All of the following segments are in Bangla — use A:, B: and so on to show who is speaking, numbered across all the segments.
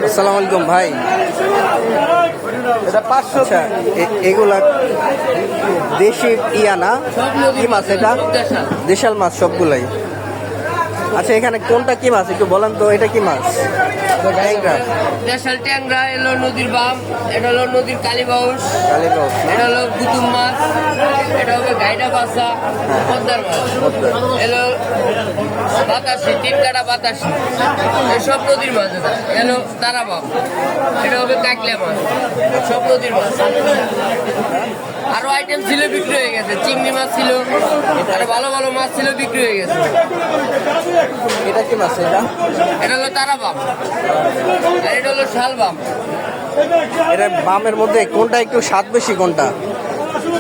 A: আসসালামু আলাইকুম ভাই।
B: এটা 500।
A: আচ্ছা, এগুলা দেশি ইয়া না, কি মাছ এটা? দেশাল মাছ সবগুলাই। আচ্ছা, এখানে কোনটা কি মাছ একটু বলেন তো, এটা কি মাছ? ট্যাংরা।
C: দেশাল ট্যাংরা এলো নদীর বাম, এটা হলো নদীর কালীবাউস,
A: কালীবাউস না?
C: এটা হলো গুতুম মাছ, এটা হবে গাইডা বাসা, পদ্মার মাছ, এলো বাতাসি, তিন কাটা বাতাসি, সব নদীর মাছ। এলো তারা বাম, এটা হবে কাকলা মাছ, সব নদীর মাছ। আরো আইটেম ছিল, বিক্রি হয়ে গেছে। চিংড়ি মাছ ছিল, আরো ভালো ভালো মাছ ছিল, বিক্রি হয়ে গেছে।
A: এটা কি মাছ এটা?
C: এটা হলো তারা বাম, আর এটা হলো শাল বাম।
A: এটা বামের মধ্যে কোনটা একটু স্বাদ বেশি, কোনটা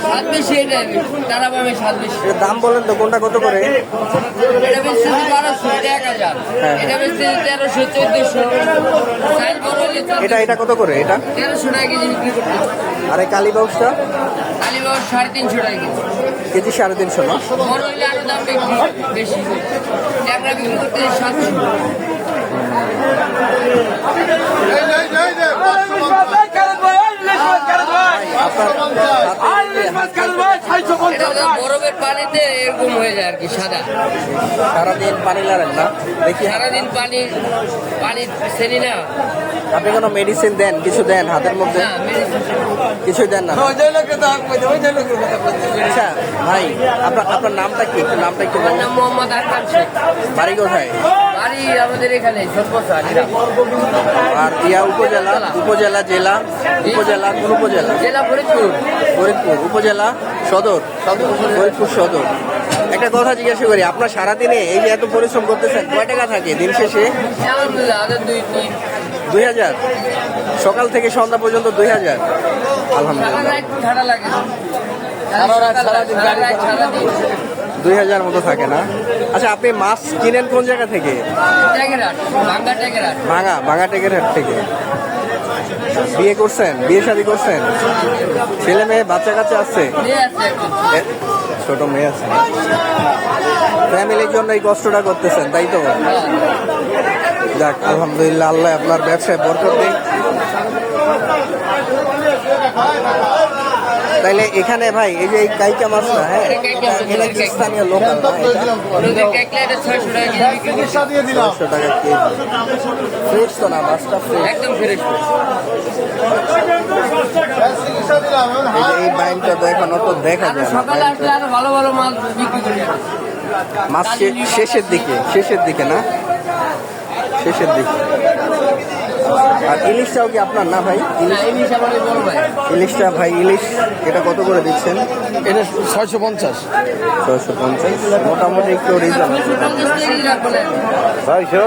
C: স্বাদ বেশি? এটা তারা বামের স্বাদ বেশি।
A: এর দাম বলেন তো, কোনটা কত করে?
C: এটা বেশি 1200, এটা 1000, এটা বেশি 1300, 1400। সাইজ বড় হলে
A: এটা কত করে? এটা
C: 1300 টাকা কেজি বিক্রি করতে।
A: আর এই কালীবাউসটা?
C: কালীবাউস 350 টাকা কেজি।
A: কেজি 350 না?
C: বড় হইলে আরো দাম বেশি। ট্যাংরা বিক্রি করতে 700। বরফের পানিতে এরকম হয়ে যায় আর কি, সাদা।
A: সারাদিন পানি লাগান না দেখি?
C: সারাদিন পানি ছেড়ি না।
A: আপনি কোনো মেডিসিন দেন, কিছু দেন হাতের মধ্যে?
C: না,
A: কিছুই দেন না? আচ্ছা ভাই, আপনার নামটা কি? একটু নামটা একটু
C: আমার
A: বলুন।
C: নাম মোহাম্মদ আরকান শেখ।
A: বাড়ি কোথায়?
C: বাড়ি আমাদের এখানে সর্বসা।
A: আর ইয়া উপজেলা, জেলা, উপজেলা কোন উপজেলা?
C: জেলা ফরিদপুর।
A: ফরিদপুর উপজেলা সদর, ফরিদপুর সদর। একটা কথা জিজ্ঞাসা করি, আপনার সারাদিনে এই যে এত পরিশ্রম করতেছেন, কয় টাকা থাকে দিন শেষে?
C: আলহামদুলিল্লাহ, আমাদের
A: 2000। সকাল থেকে সন্ধ্যা পর্যন্ত 2000। আলহামদুলিল্লাহ,
C: ঠান্ডা লাগে।
A: 2000 মতো থাকে না? আচ্ছা, আপনি মাছ কিনেন কোন জায়গা থেকে? ভাঙা টেকেরহাট থেকে। বিয়ে করছেন? বিয়ে শাদী করছেন? ছেলে মেয়ে বাচ্চা কাচ্চা আছে? ছোট মেয়ে আছে। ফ্যামিলির জন্য এই কষ্টটা করতেছেন, তাই তো? যাক, আলহামদুলিল্লাহ, আল্লাহ আপনার ব্যবসায় বরকত দিন। তাইলে এখানে ভাই এই যে এই কাইকা মাছটা, হ্যাঁ, এটা কি স্থানীয় লোকাল না? 600 টাকা কেজি। ফ্রেশ তো না মাছটা?
C: একদম ফ্রেশ।
A: এই বাইনটা দেখানো তো দেখা যায় না।
C: সকালে আসলে আরো ভালো ভালো মাছ বিক্রি করি।
A: মাছ শেষের দিকে না? শেষের দিকে। আর ইলিশটাও কি আপনার না ভাই?
C: ইলিশ আমাদের বড় ভাই।
A: ইলিশটা ভাই, ইলিশ এটা কত করে দিচ্ছেন?
B: এটা 650।
A: 650 মোটামুটি একটু রিজনেবল। 600।